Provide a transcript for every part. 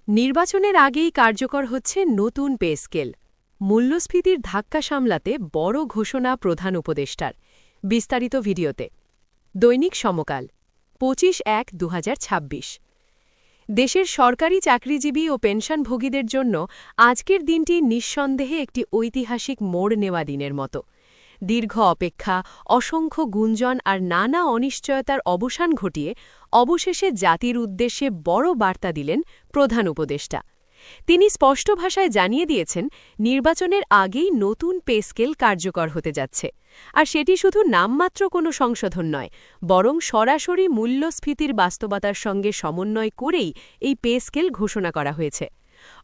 নির্বাচনের আগেই কার্যকর হচ্ছে নতুন পে স্কেল। মূল্যস্ফীতির ধাক্কা সামলাতে বড় ঘোষণা প্রধান উপদেষ্টার। বিস্তারিত ভিডিওতে। দৈনিক সমকাল ২৫/১/২০২৬। দেশের সরকারি চাকরিজীবী ও পেনশনভোগীদের জন্য আজকের দিনটি নিঃসন্দেহে একটি ঐতিহাসিক মোড় নেওয়া দিনের মতো। দীর্ঘ অপেক্ষা, অসংখ্য গুঞ্জন আর নানা অনিশ্চয়তার অবসান ঘটিয়ে অবশেষে জাতির উদ্দেশ্যে বড় বার্তা দিলেন প্রধান উপদেষ্টা। তিনি স্পষ্ট ভাষায় জানিয়ে দিয়েছেন, নির্বাচনের আগেই নতুন পে স্কেল কার্যকর হতে যাচ্ছে। আর সেটি শুধু নামমাত্র কোনো সংশোধন নয়, বরং সরাসরি মূল্যস্ফীতির বাস্তবতার সঙ্গে সমন্বয় করেই এই পে স্কেল ঘোষণা করা হয়েছে।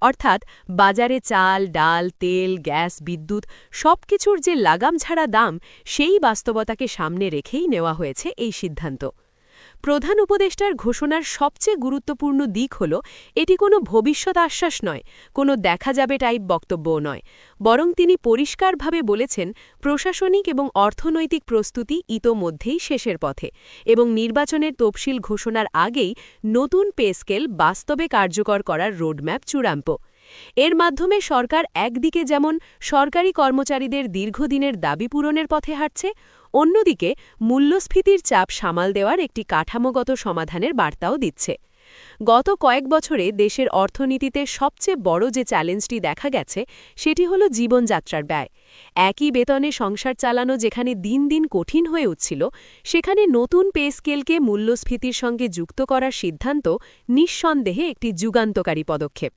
অর্থাৎ বাজারে চাল, ডাল, তেল, গ্যাস, বিদ্যুৎ সবকিছুর যে লাগাম ছাড়া দাম, সেই বাস্তবতাকে সামনে রেখেই নেওয়া হয়েছে এই সিদ্ধান্ত। প্রধান উপদেষ্টার ঘোষণার সবচেয়ে গুরুত্বপূর্ণ দিক হল, এটি কোনো ভবিষ্যৎ আশ্বাস নয়, কোনো দেখা যাবে টাইপ বক্তব্যও নয়, বরং তিনি পরিষ্কারভাবে বলেছেন, প্রশাসনিক এবং অর্থনৈতিক প্রস্তুতি ইতোমধ্যেই শেষের পথে এবং নির্বাচনের তফসিল ঘোষণার আগেই নতুন পে স্কেল বাস্তবে কার্যকর করার রোডম্যাপ চূড়ান্ত। এর মাধ্যমে সরকার একদিকে যেমন সরকারি কর্মচারীদের দীর্ঘদিনের দাবি পূরণের পথে হাঁটছে, অন্যদিকে মূল্যস্ফীতির চাপ সামাল দেওয়ার একটি কাঠামোগত সমাধানের বার্তাও দিচ্ছে। গত কয়েক বছরে দেশের অর্থনীতিতে সবচেয়ে বড় যে চ্যালেঞ্জটি দেখা গেছে, সেটি হল জীবনযাত্রার ব্যয়। একই বেতনে সংসার চালানো যেখানে দিন দিন কঠিন হয়ে উঠছিল, সেখানে নতুন পে স্কেলকে মূল্যস্ফীতির সঙ্গে যুক্ত করার সিদ্ধান্ত নিঃসন্দেহে একটি যুগান্তকারী পদক্ষেপ।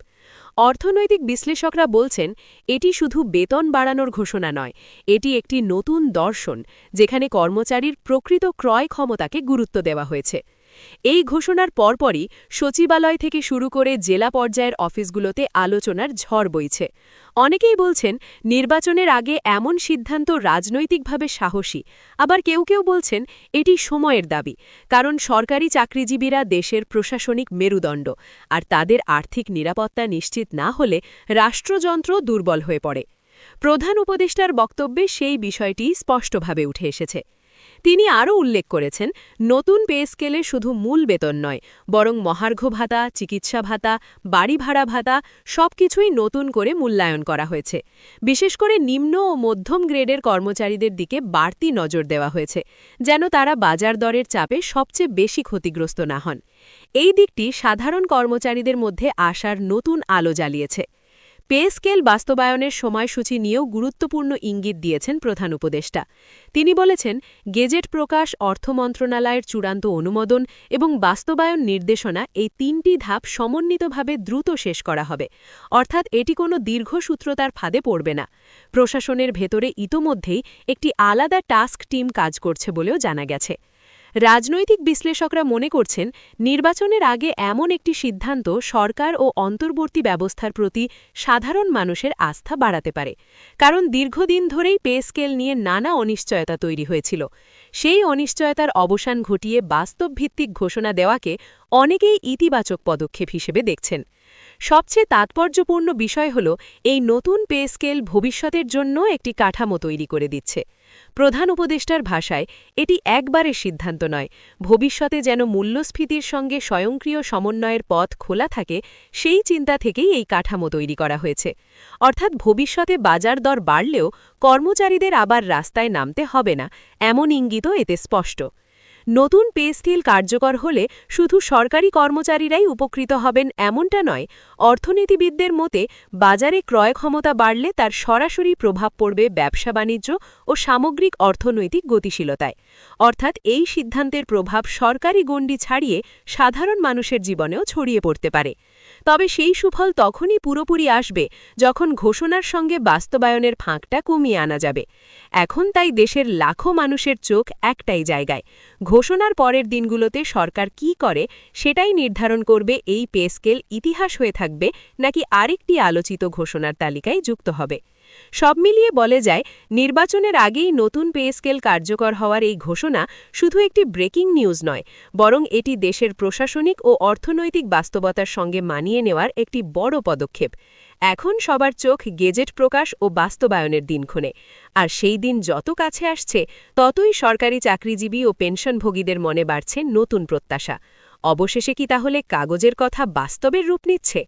অর্থনৈতিক বিশ্লেষকরা বলছেন, এটি শুধু বেতন বাড়ানোর ঘোষণা নয়, এটি একটি নতুন দর্শন, যেখানে কর্মচারীর প্রকৃত ক্রয় ক্ষমতাকে গুরুত্ব দেওয়া হয়েছে। এই ঘোষণার পরপরই সচিবালয় থেকে শুরু করে জেলা পর্যায়ের অফিসগুলোতে আলোচনার ঝড় বইছে। অনেকেই বলছেন, নির্বাচনের আগে এমন সিদ্ধান্ত রাজনৈতিকভাবে সাহসী, আবার কেউ কেউ বলছেন এটি সময়ের দাবি, কারণ সরকারি চাকরিজীবীরা দেশের প্রশাসনিক মেরুদণ্ড, আর তাদের আর্থিক নিরাপত্তা নিশ্চিত না হলে রাষ্ট্রযন্ত্র দুর্বল হয়ে পড়ে। প্রধান উপদেষ্টার বক্তব্যে সেই বিষয়টি স্পষ্টভাবে উঠে এসেছে। তিনি আরও উল্লেখ করেছেন, নতুন পে স্কেলে শুধু মূল বেতন নয়, বরং মহার্ঘ ভাতা, চিকিৎসা ভাতা, বাড়ি ভাড়া ভাতা সবকিছুই নতুন করে মূল্যায়ন করা হয়েছে। বিশেষ করে নিম্ন ও মধ্যম গ্রেডের কর্মচারীদের দিকে বাড়তি নজর দেওয়া হয়েছে, যেন তারা বাজার দরের চাপে সবচেয়ে বেশি ক্ষতিগ্রস্ত না হন। এই দিকটি সাধারণ কর্মচারীদের মধ্যে আশার নতুন আলো জ্বালিয়েছে। পে স্কেল বাস্তবায়নের সময়সূচি নিয়েও গুরুত্বপূর্ণ ইঙ্গিত দিয়েছেন প্রধান উপদেষ্টা। তিনি বলেছেন, গেজেট প্রকাশ, অর্থ মন্ত্রণালয়ের চূড়ান্ত অনুমোদন এবং বাস্তবায়ন নির্দেশনা, এই তিনটি ধাপ সমন্বিতভাবে দ্রুত শেষ করা হবে। অর্থাৎ এটি কোনো দীর্ঘসূত্রতার ফাঁদে পড়বে না। প্রশাসনের ভেতরে ইতোমধ্যেই একটি আলাদা টাস্ক টিম কাজ করছে বলেও জানা গেছে। রাজনৈতিক বিশ্লেষকরা মনে করছেন, নির্বাচনের আগে এমন একটি সিদ্ধান্ত সরকার ও অন্তর্বর্তী ব্যবস্থার প্রতি সাধারণ মানুষের আস্থা বাড়াতে পারে। কারণ দীর্ঘদিন ধরেই পে স্কেল নিয়ে নানা অনিশ্চয়তা তৈরি হয়েছিল। সেই অনিশ্চয়তার অবসান ঘটিয়ে বাস্তবভিত্তিক ঘোষণা দেওয়াকে অনেকেই ইতিবাচক পদক্ষেপ হিসেবে দেখছেন। সবচেয়ে তাৎপর্যপূর্ণ বিষয় হল, এই নতুন পে স্কেল ভবিষ্যতের জন্য একটি কাঠামো তৈরি করে দিচ্ছে। প্রধান উপদেষ্টার ভাষায়, এটি একবারের সিদ্ধান্ত নয়, ভবিষ্যতে যেন মূল্যস্ফীতির সঙ্গে স্বয়ংক্রিয় সমন্বয়ের পথ খোলা থাকে, সেই চিন্তা থেকেই এই কাঠামো তৈরি করা হয়েছে। অর্থাৎ ভবিষ্যতে বাজার দর বাড়লেও কর্মচারীদের আবার রাস্তায় নামতে হবে না, এমন ইঙ্গিতও এতে স্পষ্ট। নতুন পে স্কেল কার্যকর হলে শুধু সরকারি কর্মচারীরাই উপকৃত হবেন এমনটা নয়, অর্থনীতিবিদদের মতে বাজারে ক্রয় ক্ষমতা বাড়লে তার সরাসরি প্রভাব পড়বে ব্যবসা বাণিজ্য ও সামগ্রিক অর্থনৈতিক গতিশীলতায়। অর্থাৎ এই সিদ্ধান্তের প্রভাব সরকারি গণ্ডি ছাড়িয়ে সাধারণ মানুষের জীবনেও ছড়িয়ে পড়তে পারে। তবে সেই সুফল তখনই পুরোপুরি আসবে, যখন ঘোষণার সঙ্গে বাস্তবায়নের ফাঁকটা কমিয়ে আনা যাবে। এখন তাই দেশের লাখো মানুষের চোখ একটাই জায়গায়। ঘোষণার পরের দিনগুলোতে সরকার কি করে, সেটাই নির্ধারণ করবে এই পে স্কেল ইতিহাস হয়ে থাকবে নাকি আরেকটি আলোচিত ঘোষণার তালিকায় যুক্ত হবে। সব মিলিয়ে বলে যায়, নির্বাচনের আগেই নতুন পে স্কেল কার্যকর হওয়ার এই ঘোষণা শুধু একটি ব্রেকিং নিউজ নয়, বরং এটি দেশের প্রশাসনিক ও অর্থনৈতিক বাস্তবতার সঙ্গে মানিয়ে নেওয়ার একটি বড় পদক্ষেপ। এখন সবার চোখ গেজেট প্রকাশ ও বাস্তবায়নের দিনক্ষণে, আর সেই দিন যত কাছে আসছে, ততই সরকারি চাকরিজীবী ও পেনশনভোগীদের মনে বাড়ছে নতুন প্রত্যাশা। অবশেষে কি তাহলে কাগজের কথা বাস্তবের রূপ নিচ্ছে?